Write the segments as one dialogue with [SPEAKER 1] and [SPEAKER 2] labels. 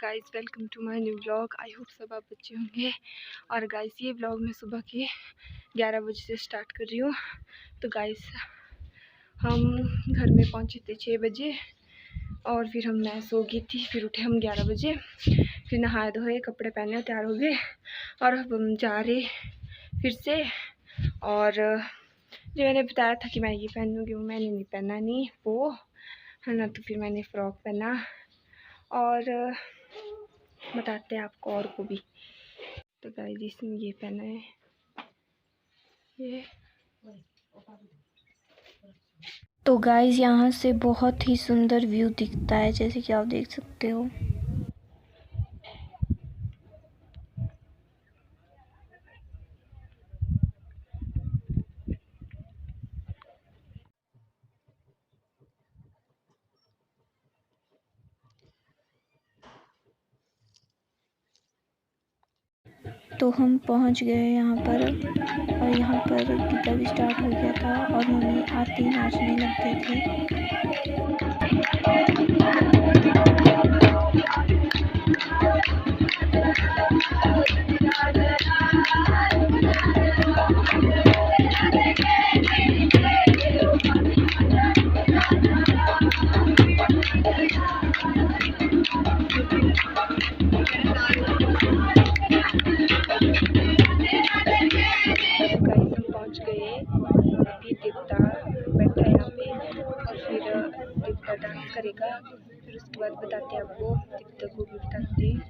[SPEAKER 1] Guys, welcome to my new vlog. I hope सब आप अच्छे होंगे। और गाइस, ये व्लॉग मैं सुबह के 11 बजे से स्टार्ट कर रही हूँ। तो गाइस, हम घर में पहुँचे थे 6 बजे और फिर मैं सो गई थी। फिर उठे हम 11 बजे, फिर नहाए धोए, कपड़े पहने, तैयार हो गए और अब हम जा रहे फिर से। और जो मैंने बताया था कि मैं ये पहनूँगी, वो मैंने नहीं पहना, नहीं वो है ना। तो फिर मैंने फ़्रॉक पहना और बताते हैं आपको और को भी। तो गाइस, इसने ये पहना है, ये।
[SPEAKER 2] तो गाइस, यहाँ से बहुत ही सुंदर व्यू दिखता है, जैसे कि आप देख सकते हो। तो हम पहुँच गए यहाँ पर और यहाँ पर गीता भी स्टार्ट हो गया था और मम्मी आते ही नाचने लग गए थे।
[SPEAKER 1] पहुंच गए। अभी देवता बैठा है यहाँ पे और फिर देवता डांस करेगा। फिर उसके बाद बताते हैं आपको, देवता को भी बताते हैं।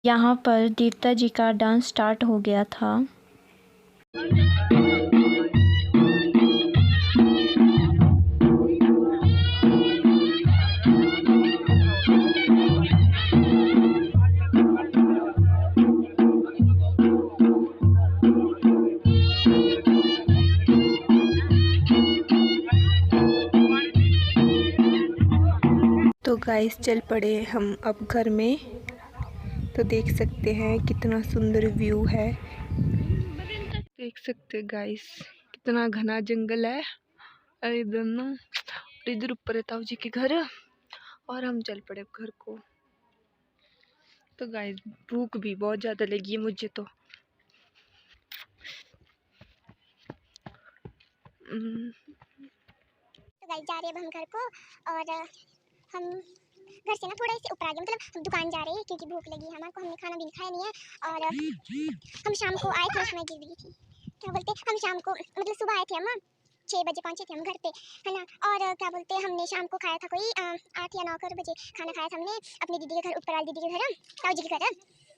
[SPEAKER 2] यहाँ पर देवता जी का डांस स्टार्ट हो गया था।
[SPEAKER 1] तो गाइस, चल पड़े हम अब घर में। तो देख सकते हैं कितना सुंदर व्यू है। देख सकते हैं गाइस, कितना घना जंगल है। अरे इधर ना, इधर ऊपर है ताऊ जी के घर और हम चल पड़े घर को। तो गाइस, भूख भी बहुत ज़्यादा लगी है मुझे तो।
[SPEAKER 3] तो गाइस, जा रहे हैं अब हम घर को और हम घर से ना थोड़ा से ऊपर आ गए, मतलब हम दुकान जा रहे हैं क्योंकि भूख लगी है हमारे को। हमने खाना भी खाया नहीं है और हम शाम को आए थे, उसमें गिर गई थी। क्या बोलते, हम शाम को मतलब सुबह आए थे हम 6 बजे पहुंचे थे हम घर पे, है ना। और क्या बोलते, हमने शाम को खाया था कोई 8 या 9 बजे खाना खाया था हमने अपनी दीदी के घर, ऊपर वाली दीदी के घर, ताऊ जी के घर,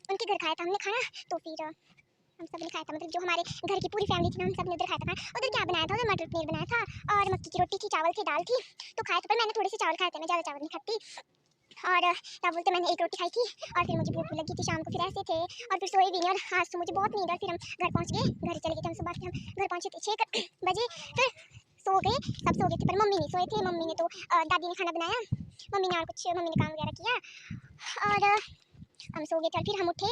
[SPEAKER 3] उनके घर खाया था हमने खाना। तो फिर हम सब ने खाया था, मतलब जो हमारे घर की पूरी फैमिली थी ना, हम सब ने उधर खाया था खाना। उधर क्या बनाया था, उधर मटर पनीर बनाया था और मक्की की रोटी थी, चावल थे, दाल थी। तो खाया था, पर मैंने थोड़े से चावल खाए थे, मैं ज़्यादा चावल नहीं खाती। और क्या बोलते, मैंने एक रोटी खाई थी और फिर मुझे भूख लगी थी शाम को, फिर ऐसे थे और फिर सोए भी नहीं। और आज तो मुझे बहुत नींद है। फिर हम घर पहुँच गए, घर चले गए थे हम सुबह, फिर हम घर पहुँचे थे 6 बजे। फिर सो गए, सब सो गए थे, पर मम्मी नहीं सोए थे। मम्मी ने तो दादी ने खाना बनाया, मम्मी ने और कुछ मम्मी ने काम वगैरह किया और हम सो गए थे। और फिर हम उठे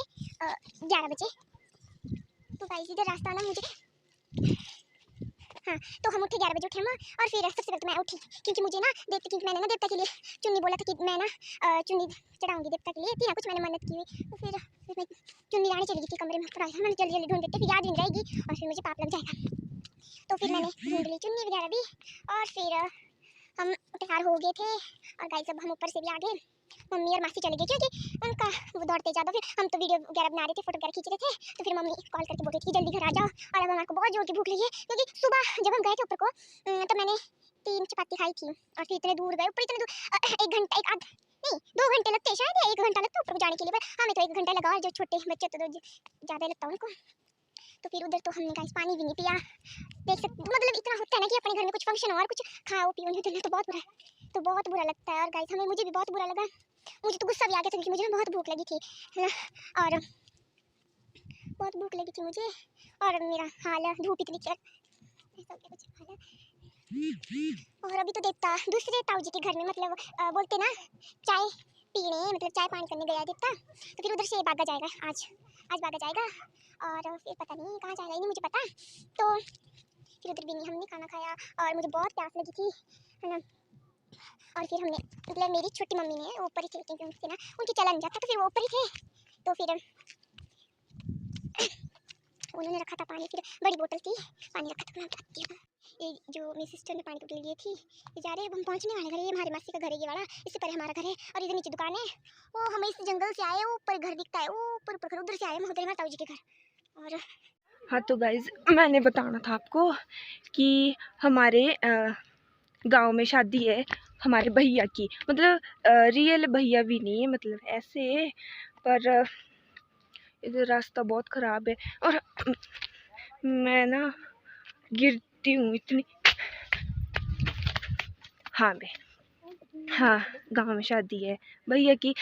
[SPEAKER 3] 11 बजे। तो गाइस, इधर रास्ता ना मुझे, हाँ, तो हम उठे 11 बजे उठे हम। और फिर सबसे पहले तो मैं उठी क्योंकि मुझे ना देवता, क्योंकि मैंने ना देवता के लिए चुन्नी बोला था कि मैं ना चुन्नी चढ़ाऊंगी देवता के लिए, थी ना कुछ मैंने मन्नत की हुई। तो फिर मैं चुन्नी लाने चली गई थी कमरे में, पर मैंने जल्दी जल्दी ढूंढ देते, फिर याद नहीं रहेगी और फिर मुझे पाप लग जाएगा। तो फिर मैंने ढूंढ ली चुन्नी वगैरह भी और फिर हम तैयार हो गए थे। और गाइस, अब हम ऊपर से भी आ गए, मम्मी और मासी चले गए क्योंकि उनका वो दौड़ते ज़्यादा। फिर हम तो वीडियो वगैरह बना रहे थे, फोटो वगैरह खींच रहे थे। तो फिर मम्मी कॉल करके बोल रही थी कि जल्दी घर आ जाओ। और अब हमारे को बहुत जोर की भूख लगी है क्योंकि सुबह जब हम गए थे ऊपर को तो मैंने 3 चपाती खाई थी और फिर इतने दूर गए ऊपर, इतने दूर 1 घंटा, एक आध नहीं 2 घंटे लगते शायद, या 1 घंटा लगता ऊपर को जाने के लिए, पर हमें तो 1 घंटा लगा। और जो छोटे बच्चे तो ज़्यादा लगता उनको। तो फिर उधर तो हमने गाइस पानी भी नहीं पिया। देख सकते, मतलब इतना होता है ना कि अपने घर में कुछ फंक्शन हो और कुछ खाओ पियो नहीं तो बहुत बुरा, तो बहुत बुरा लगता है। और गाइस, हमें मुझे भी बहुत बुरा लगा, मुझे तो गुस्सा भी आ गया था क्योंकि मुझे बहुत भूख लगी थी, है ना। और बहुत भूख लगी थी मुझे और मेरा हाल है, धूप इतनी चल ऐसा कुछ हाल है। और अभी तो देवता दूसरे ताऊ जी के घर में मतलब बोलते ना चाय पीने मतलब चाय पान करने गया देवता, तो फिर उधर से भागा जाएगा आज भागा जाएगा। और फिर पता नहीं कहाँ जाएगा, ये नहीं मुझे पता। तो फिर उधर भी नहीं हमने खाना खाया और मुझे बहुत प्यास लगी थी, है ना। और फिर हमने मतलब मेरी छोटी मम्मी ने ऊपर ही थे, क्योंकि उनसे ना उनकी चला नहीं जाता, तो फिर वो ऊपर ही थे। तो फिर उन्होंने रखा था पानी, फिर बड़ी बोतल थी पानी रखा था, मैं बताती हूँ। ये जो मेरी सिस्टर ने पानी की बोतल लिए थी, ये जा रहे हैं, अब हम पहुँचने वाले घर। ये हमारी मासी का घर है, ये वाला, इससे परे हमारा घर है। और इधर नीचे दुकान है। वो हम इस जंगल से आए, ऊपर घर दिखता है, ऊपर ऊपर घर उधर से आए, उधर हमारे ताऊ जी के घर। और
[SPEAKER 1] हाँ तो गाइज मैंने बताना था आपको कि हमारे गांव में शादी है हमारे भैया की, मतलब रियल भैया भी नहीं है, मतलब ऐसे। पर इधर रास्ता बहुत ख़राब है और मैं ना गिरती हूँ इतनी। हाँ गांव में शादी है भैया की।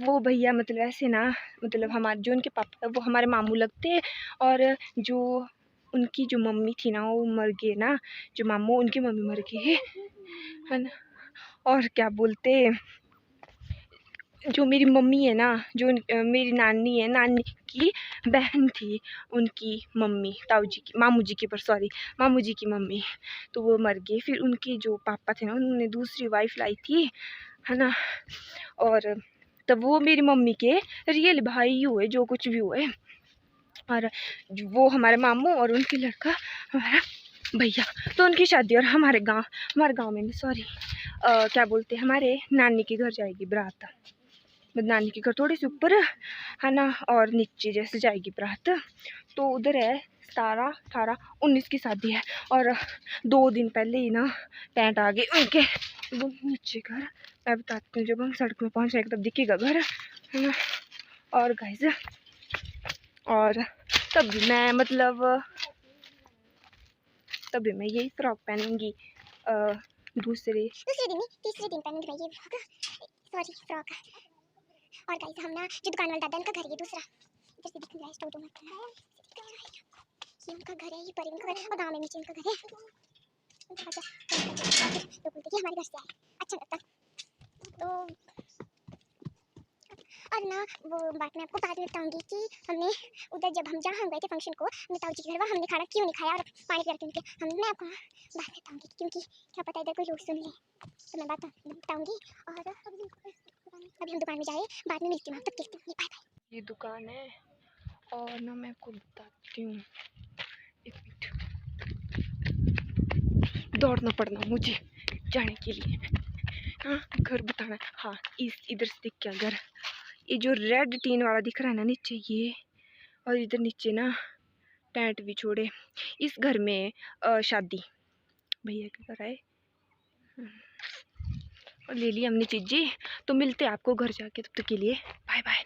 [SPEAKER 1] वो भैया मतलब ऐसे ना, मतलब हमारे जो उनके पापा वो हमारे मामू लगते हैं, और जो उनकी जो मम्मी थी ना वो मर गई ना, जो मामू उनकी मम्मी मर गई है ना। और क्या बोलते, जो मेरी मम्मी है ना, जो मेरी नानी है, नानी की बहन थी उनकी मम्मी, ताऊ जी की, मामू जी की, पर सॉरी मामू जी की मम्मी, तो वो मर गई। फिर उनके जो पापा थे ना उन्होंने दूसरी वाइफ लाई थी, है ना। और तब वो मेरी मम्मी के रियल भाई हुए, जो कुछ भी हुए। और वो हमारे मामू और उनकी लड़का हमारा भैया, तो उनकी शादी। और हमारे गांव में सॉरी क्या बोलते हैं, हमारे नानी के घर जाएगी बारात, नानी के घर थोड़ी सी ऊपर है ना, और नीचे जैसे जाएगी बारात। तो उधर है 17, 18, 19 की शादी है। और 2 दिन पहले ही ना टेंट आ गए उनके, वो नीचे घर। मैं बताती हूँ, जब हम सड़क में पहुँच जाएंगे तब दिखेगा घर, है ना। और गाइस, और तभी मैं मतलब तभी मैं यही फ्रॉक पहनूंगी दूसरे
[SPEAKER 3] दिन नहीं, तीसरे दिन पहनूंगी मैं ये सॉरी फ्रॉक। और गाइस हम ना जो दुकान वाला दादा उनका घर है, ये दूसरा इधर से दिख रहा है, स्टोर में ये उनका घर है, ये परे उनका घर, और गांव में नीचे उनका घर है। तो बोलते कि हमारे घर से आए, अच्छा लगता। तो और ना वो बात मैं आपको बाद में बताऊंगी कि हमने उधर जब हम जहाँ हम गए थे फंक्शन को, अपने ताऊ जी के घर, वहाँ हमने खाना क्यों नहीं खाया और पानी पिया क्यों नहीं, मैं आपको बाद में बताऊंगी, क्योंकि क्या पता इधर कोई लोग सुन ले, तो मैं बताऊंगी। और अभी हम दुकान में जाए, बाद में मिलती हूँ, तब देखते हैं, बाय बाय।
[SPEAKER 1] ये दुकान है। और ना मैं आपको बताती हूँ, एक मिनट, दौड़ना पड़ना मुझे जाने के लिए। हाँ घर बताना है, हाँ इधर से दिख गया घर, ये जो रेड टीन वाला दिख रहा है ना नीचे, ये। और इधर नीचे ना टेंट भी छोड़े, इस घर में शादी भैया के घर आए और ले लिया हमने चीज़ें। तो मिलते हैं आपको घर जाके, तब तक के लिए बाय बाय।